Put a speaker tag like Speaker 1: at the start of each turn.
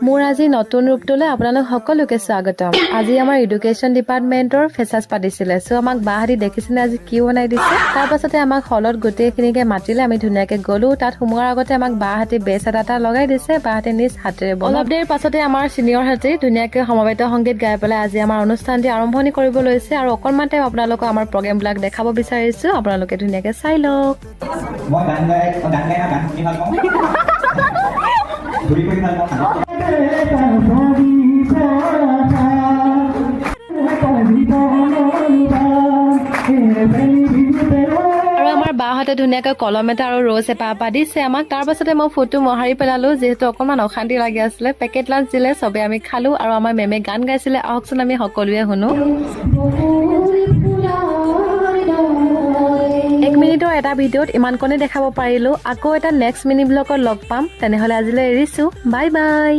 Speaker 1: মোৰ আজি নতুন ৰূপটোলৈ আপোনালোক সকলোকে স্বাগতম। আজি আমাৰ এডুকেশ্যন ডিপাৰ্টমেন্টৰ ফেচাছ পাতিছিলে, সো আমাক বাহাতি দেখিছিলে আজি কি বনাই দিছে। তাৰ পাছতে আমাক হলত গোটেইখিনিকে মাতিলে, আমি ধুনীয়াকে গলো। তাত সোমোৱাৰ আগতে আমাক বাহাতি বেচ এটা লগাই দিছে, বাহাতি নিজ হাতেৰে বনোৱা। অলপ দেৰি পাছতে আমাৰ চিনিয়ৰ হাতে ধুনীয়াকে সমবেত সংগীত গাই পেলাই আজি আমাৰ অনুষ্ঠানটি আৰম্ভণি কৰিব লৈছে। আৰু অকণমান টাইম আপোনালোকক আমাৰ প্ৰগ্ৰেমবিলাক দেখাব বিচাৰিছো, আপোনালোকে ধুনীয়াকে চাই লওক।
Speaker 2: মই গান গাই গান শুনি ভাল পাওঁ ঘূৰি ফুৰি ভাল পাওঁ
Speaker 1: আৰু আমাৰ বাহঁতে ধুনীয়াকৈ কলম এটা আৰু ৰ'জ এপাহ দিছে আমাক। তাৰ পাছতে মই ফটো মোহাৰি পেলালো, যিহেতু অকণমান অশান্তি লাগি আছিলে। পেকেট লাঞ্চ দিলে, চবে আমি খালো আৰু আমাৰ মেমে গান গাইছিলে। আহকচোন আমি সকলোৱে শুনো। 1 মিনিটৰ এটা ভিডিঅ'ত ইমানকণে দেখাব পাৰিলো। আকৌ এটা নেক্সট মিনি ব্লগত লগ পাম। তেনেহ'লে আজিলৈ এৰিছো, বাই বাই।